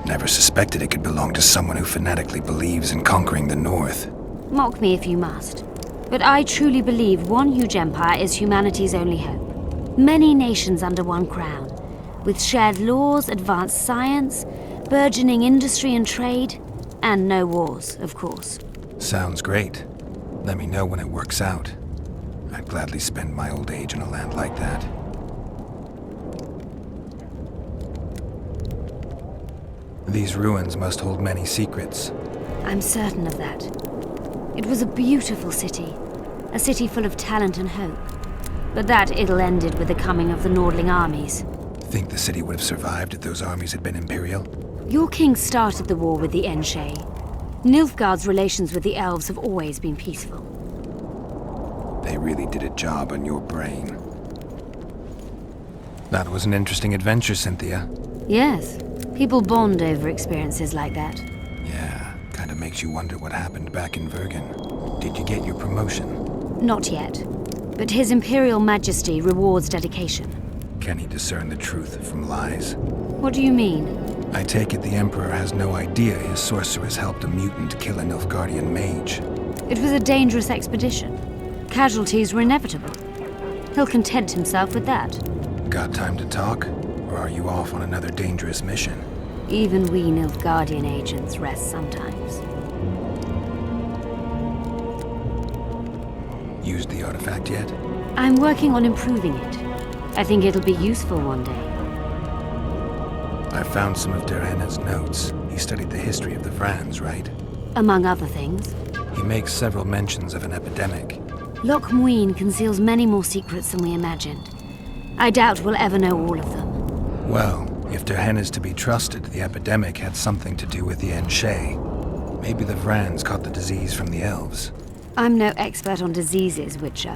Never suspected it could belong to someone who fanatically believes in conquering the North. Mock me if you must. But I truly believe one huge empire is humanity's only hope. Many nations under one crown, with shared laws, advanced science, burgeoning industry and trade, and no wars, of course. Sounds great. Let me know when it works out. I'd gladly spend my old age in a land like that. These ruins must hold many secrets. I'm certain of that. It was a beautiful city. A city full of talent and hope. But that ill ended with the coming of the Nordling armies. Think the city would have survived if those armies had been Imperial? Your king started the war with the Enshe. Nilfgaard's relations with the elves have always been peaceful. They really did a job on your brain. That was an interesting adventure, Cynthia. Yes. People bond over experiences like that. Yeah, kinda makes you wonder what happened back in Vergen. Did you get your promotion? Not yet. But His Imperial Majesty rewards dedication. Can he discern the truth from lies? What do you mean? I take it the Emperor has no idea his sorceress helped a mutant kill a Nilfgaardian mage. It was a dangerous expedition. Casualties were inevitable. He'll content himself with that. Got time to talk? Or or are you off on another dangerous mission? Even we Nilfgaardian agents rest sometimes. Used the artifact yet? I'm working on improving it. I think it'll be useful one day. I found some of Derhenna's notes. He studied the history of the Vrans, right? Among other things. He makes several mentions of an epidemic. Loch Muin conceals many more secrets than we imagined. I doubt we'll ever know all of them. Well, if Derhen is to be trusted, the epidemic had something to do with the Enshe. Maybe the Vrans caught the disease from the elves. I'm no expert on diseases, Witcher.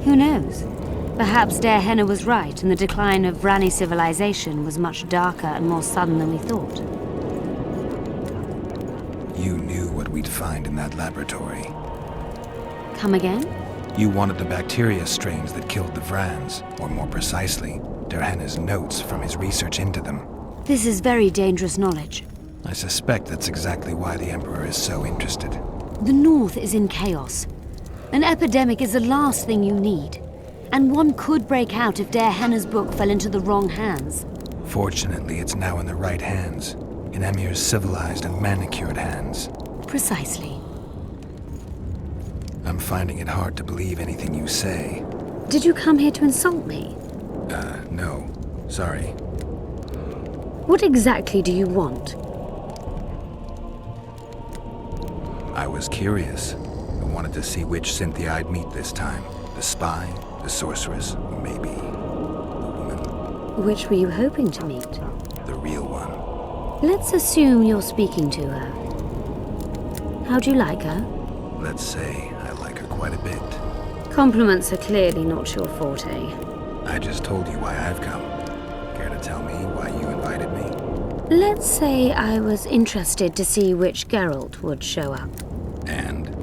Who knows? Perhaps Derhenna was right, and the decline of Vrani civilization was much darker and more sudden than we thought. You knew what we'd find in that laboratory. Come again? You wanted the bacteria strains that killed the Vrans, or more precisely, Derhenna's notes from his research into them. This is very dangerous knowledge. I suspect that's exactly why the Emperor is so interested. The North is in chaos. An epidemic is the last thing you need. And one could break out if Derhenna's book fell into the wrong hands. Fortunately, it's now in the right hands. In Emir's civilized and manicured hands. Precisely. I'm finding it hard to believe anything you say. Did you come here to insult me? No. Sorry. What exactly do you want? I was curious. I wanted to see which Cynthia I'd meet this time. The spy, the sorceress, or maybe the woman. Which were you hoping to meet? The real one. Let's assume you're speaking to her. How do you like her? Let's say I like her quite a bit. Compliments are clearly not your forte. I just told you why I've come. Care to tell me why you invited me? Let's say I was interested to see which Geralt would show up. And?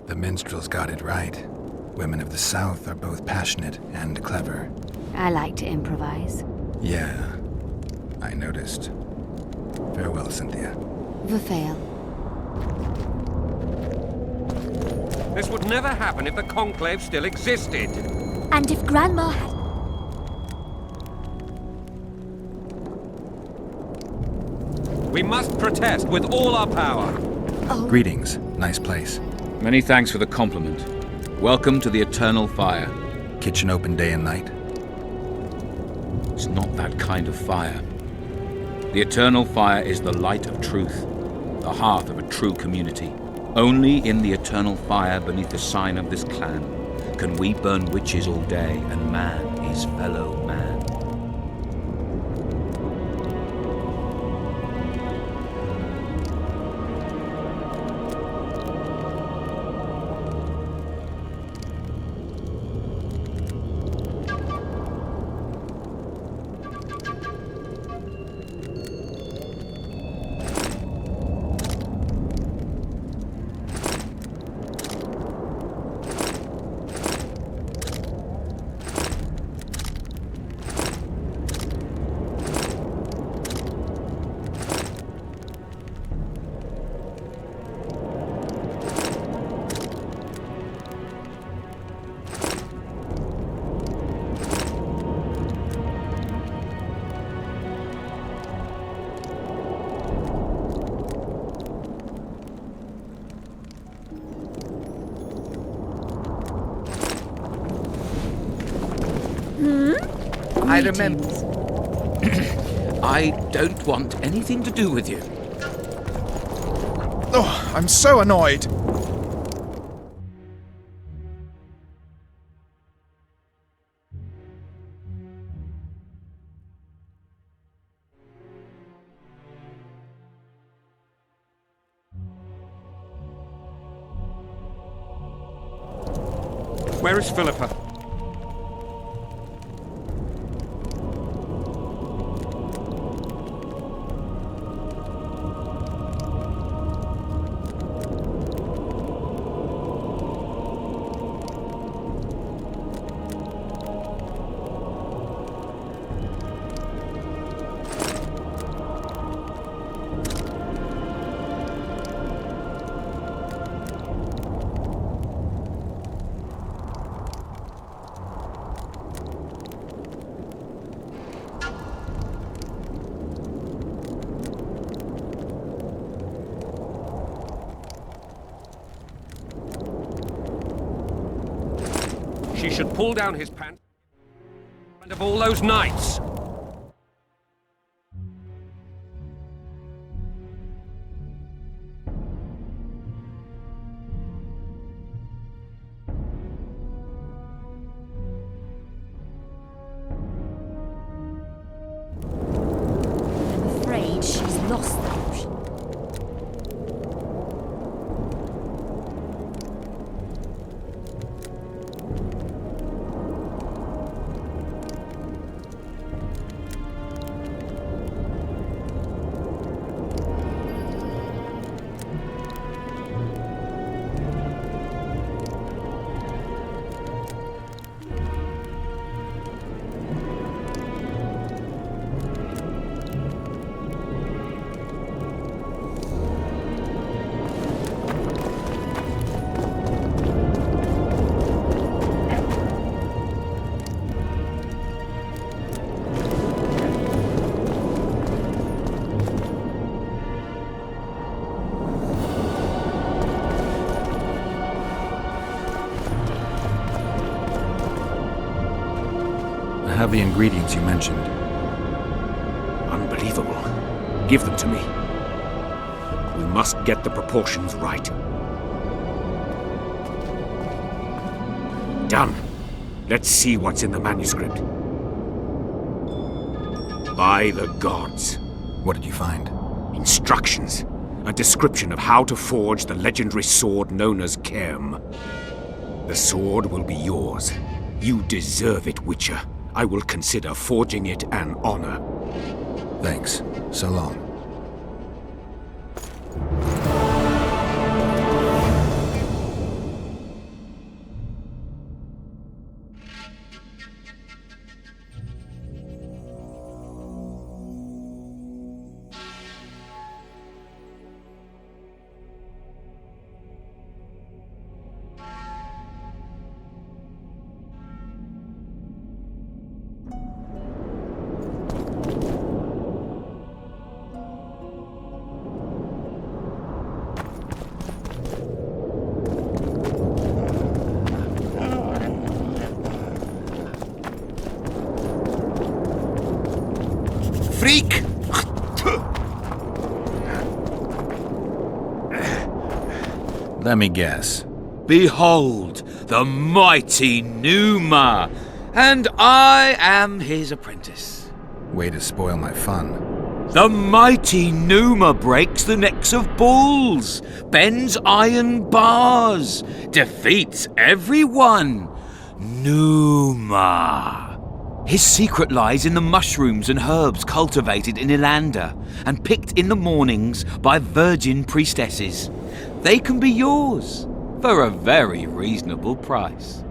The minstrels got it right. Women of the South are both passionate and clever. I like to improvise. Yeah, I noticed. Farewell, Cynthia. Verfail. This would never happen if the Conclave still existed. And if Grandma had... We must protest with all our power. Oh. Greetings. Nice place. Many thanks for the compliment. Welcome to the Eternal Fire. Kitchen open day and night? It's not that kind of fire. The Eternal Fire is the light of truth, the hearth of a true community. Only in the Eternal Fire beneath the sign of this clan can we burn witches all day and man his fellow man. I remember. I don't want anything to do with you. Oh, I'm so annoyed. Where is Philippa? She should pull down his pants in front of all those knights. I'm afraid she's lost the option. I have the ingredients you mentioned. Unbelievable. Give them to me. We must get the proportions right. Done. Let's see what's in the manuscript. By the gods. What did you find? Instructions. A description of how to forge the legendary sword known as Kerm. The sword will be yours. You deserve it, Witcher. I will consider forging it an honor. Thanks. So long. Freak! Let me guess. Behold, the mighty Numa, and I am his apprentice. Way to spoil my fun. The mighty Numa breaks the necks of bulls, bends iron bars, defeats everyone. Numa. His secret lies in the mushrooms and herbs cultivated in Ilander and picked in the mornings by virgin priestesses. They can be yours for a very reasonable price.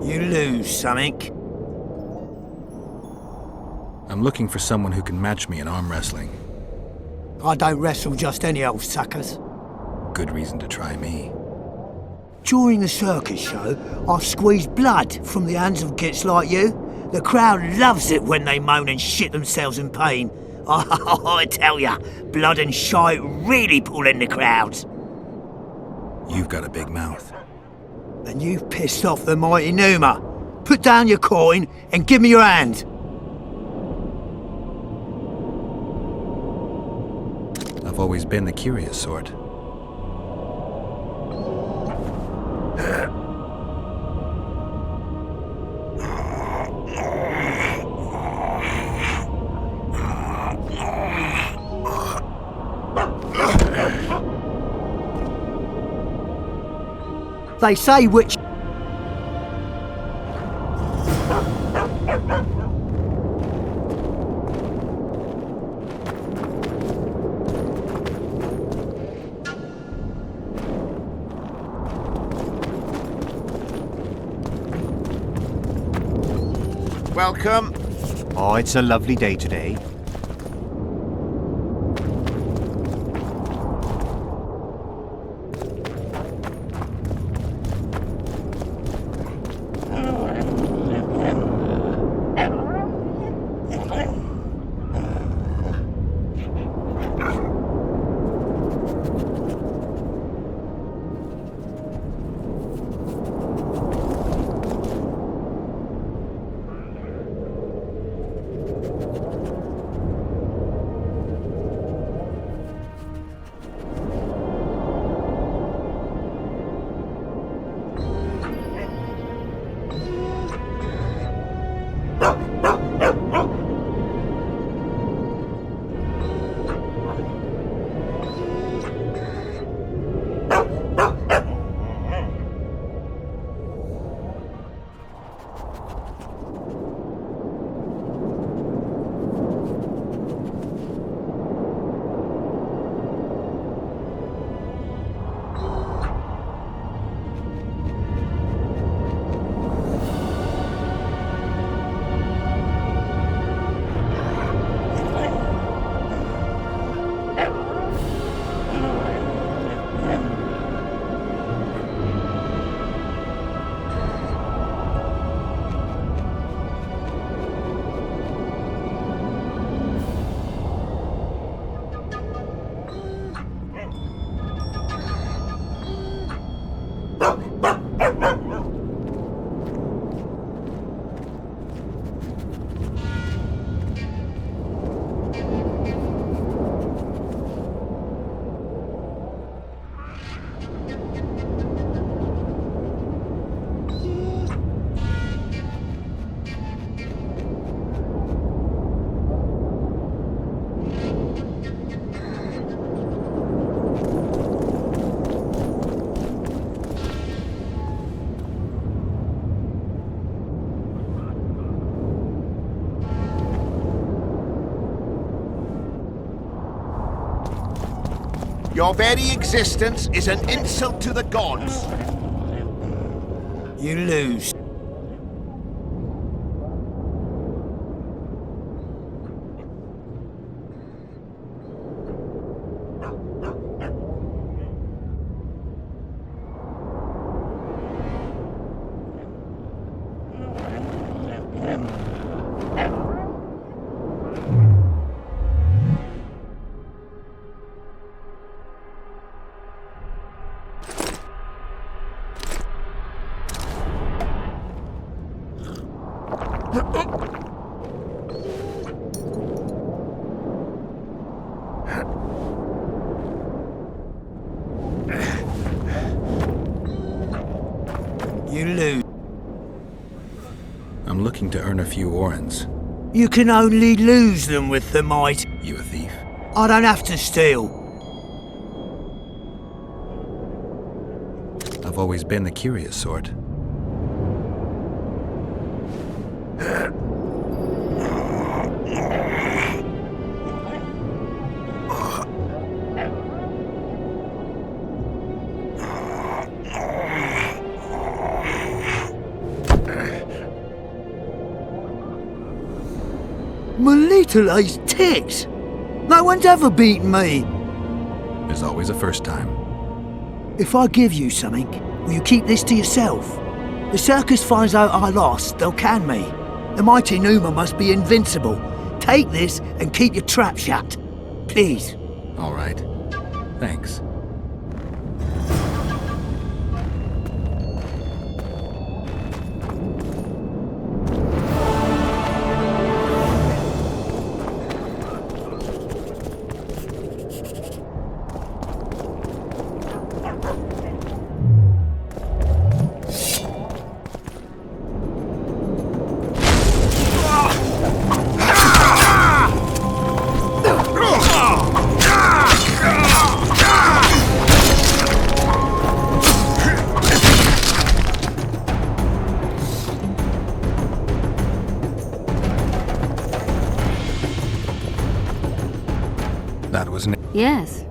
You lose something? I'm looking for someone who can match me in arm wrestling. I don't wrestle just any old suckers. Good reason to try me. During the circus show, I've squeezed blood from the hands of gits like you. The crowd loves it when they moan and shit themselves in pain. Oh, I tell ya, blood and shite really pull in the crowds. You've got a big mouth. And you've pissed off the mighty Numa. Put down your coin and give me your hand. I've always been the curious sort. They say which... Welcome. Oh, it's a lovely day today. Your very existence is an insult to the gods. You lose. You lose. I'm looking to earn a few orens. You can only lose them with the might. You a thief? I don't have to steal. I've always been the curious sort. My little ace tits! No one's ever beaten me! There's always a first time. If I give you something, will you keep this to yourself? The circus finds out I lost, they'll can me. The mighty Numa must be invincible. Take this and keep your trap shut. Please. All right. Thanks. That was Yes.